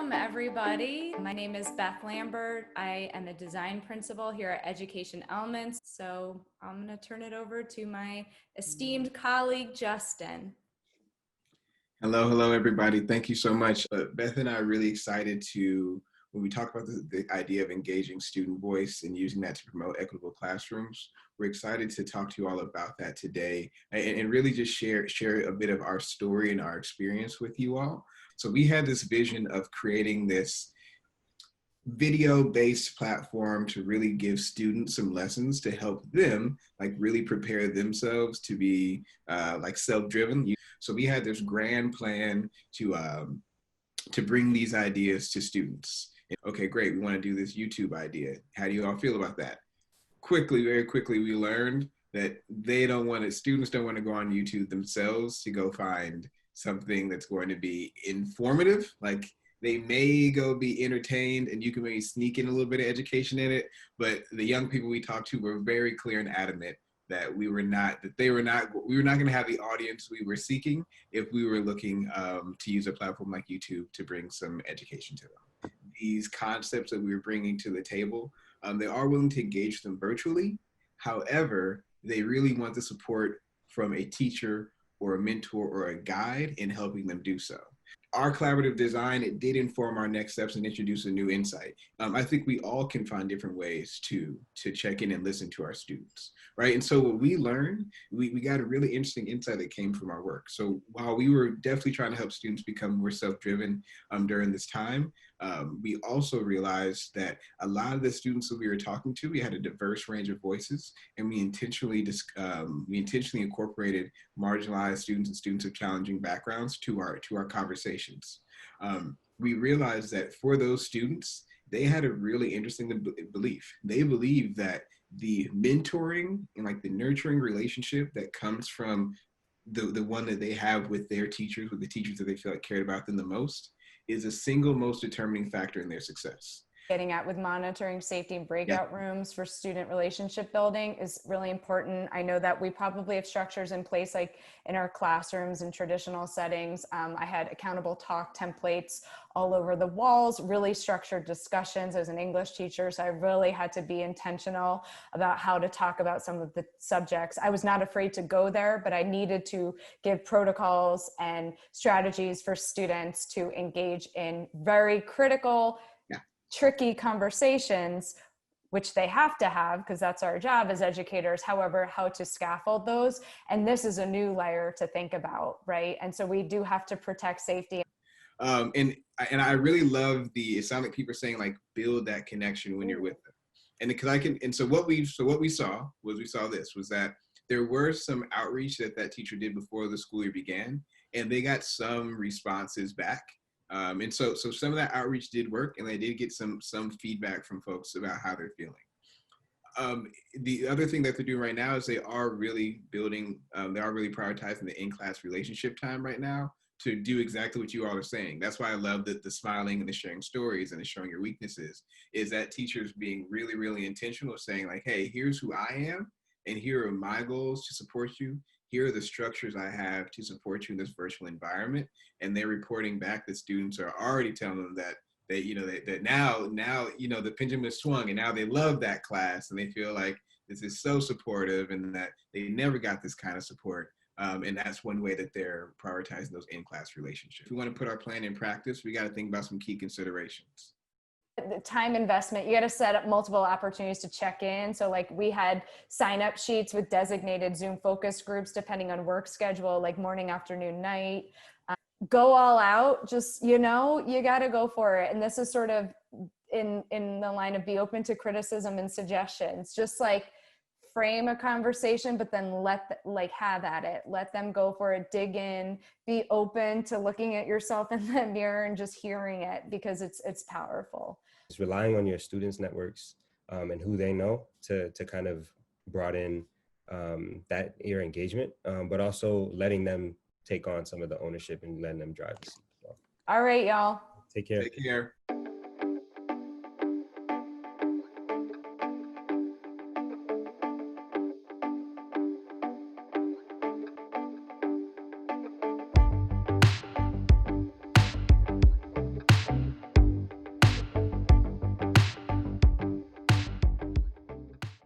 Welcome, everybody. My name is Beth Lambert. I am a design principal here at Education Elements. So I'm going to turn it over to my esteemed colleague, Justin. Hello, everybody. Thank you so much. Beth and I are really excited when we talk about the idea of engaging student voice and using that to promote equitable classrooms. We're excited to talk to you all about that today and really just share a bit of our story and our experience with you all. So we had this vision of creating this video-based platform to really give students some lessons to help them really prepare themselves to be self-driven. So we had this grand plan to bring these ideas to students. Okay, great, we want to do this YouTube idea. How do you all feel about that? Very quickly, we learned that students don't want to go on YouTube themselves to go find something that's going to be informative. Like, they may go be entertained and you can maybe sneak in a little bit of education in it, but the young people we talked to were very clear and adamant that we were not going to have the audience we were seeking if we were looking to use a platform like YouTube to bring some education to them. These concepts that we were bringing to the table, they are willing to engage them virtually. However, they really want the support from a teacher or a mentor or a guide in helping them do so. Our collaborative design, it did inform our next steps and introduce a new insight. I think we all can find different ways to check in and listen to our students, right? And so what we learned, we got a really interesting insight that came from our work. So while we were definitely trying to help students become more self-driven during this time, we also realized that a lot of the students that we were talking to, we had a diverse range of voices, and we intentionally incorporated marginalized students and students of challenging backgrounds to our conversations. We realized that for those students, they had a really interesting belief. They believed that the mentoring and the nurturing relationship that comes from the one that they have with their teachers, with the teachers that they feel like cared about them the most, is the single most determining factor in their success. Getting at with monitoring safety and breakout rooms for student relationship building is really important. I know that we probably have structures in place like in our classrooms and traditional settings. I had accountable talk templates all over the walls, really structured discussions as an English teacher. So I really had to be intentional about how to talk about some of the subjects. I was not afraid to go there, but I needed to give protocols and strategies for students to engage in very critical, tricky conversations, which they have to have because that's our job as educators. However, how to scaffold those. And this is a new layer to think about, right? And so we do have to protect safety. And I really love it sounds like people are saying build that connection when you're with them. And so what we saw was that there were some outreach that teacher did before the school year began, and they got some responses back. And so some of that outreach did work, and they did get some feedback from folks about how they're feeling. The other thing that they're doing right now is they are really prioritizing the in-class relationship time right now to do exactly what you all are saying. That's why I love the smiling and the sharing stories and the showing your weaknesses, is that teachers being really, really intentional, saying hey, here's who I am, and here are my goals to support you. Here are the structures I have to support you in this virtual environment. And they're reporting back that students are already telling them that that now the pendulum has swung, and now they love that class, and they feel like this is so supportive, and that they never got this kind of support. And that's one way that they're prioritizing those in-class relationships. If we want to put our plan in practice, we got to think about some key considerations. The time investment, you got to set up multiple opportunities to check in. So we had sign up sheets with designated Zoom focus groups, depending on work schedule, like morning, afternoon, night. Go all out, just, you got to go for it. And this is sort of in the line of be open to criticism and suggestions, just frame a conversation, but then have at it, let them go for it, dig in, be open to looking at yourself in the mirror and just hearing it, because it's powerful. It's relying on your students' networks and who they know to kind of broaden your engagement, but also letting them take on some of the ownership and letting them drive the seat. All right, y'all. Take care. Take care.